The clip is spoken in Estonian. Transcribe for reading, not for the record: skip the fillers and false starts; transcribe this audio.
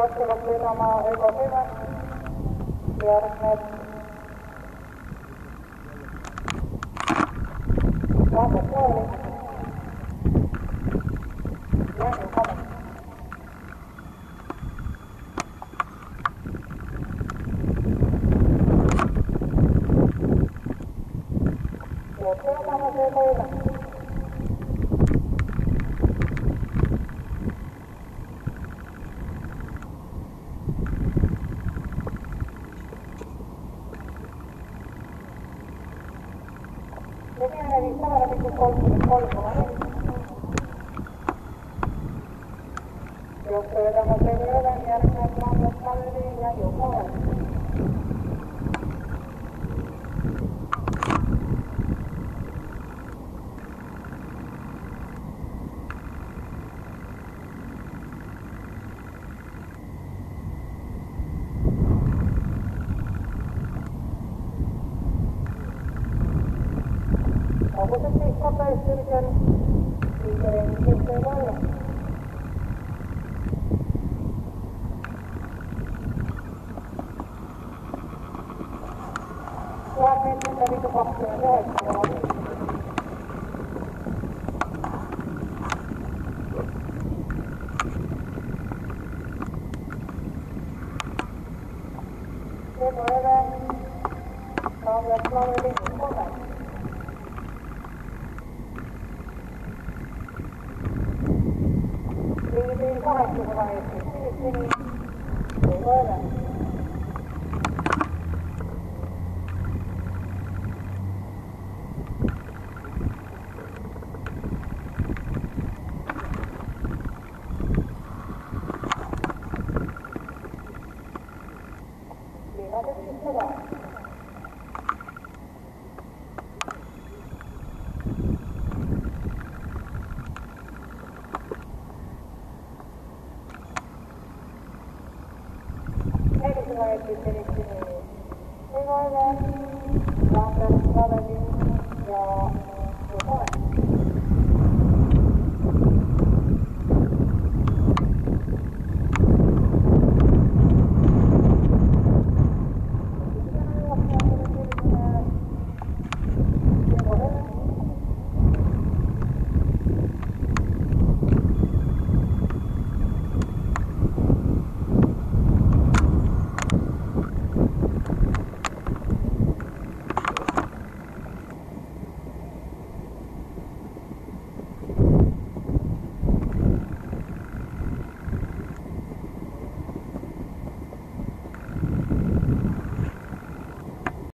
jätkuvalt sõidama Ego Kõivet, järgneb Vaadet Kooli, Jännu Kamet. Ja sõidame see Kõivet. Esimene viis tavaliselt 33,4. Johtuvõidama selle üle järgneb Langes Kalli ja Juhkool. Koguset liikvab Öösürgel, liigereeniselt võib olla. Tuhat meetrit läbidu 29,5. See 9 Langes Kalli Juhkool. Liiviin 8,5 ei ole. Liivaset sissepäin. Langes Kalli ja Juhkool.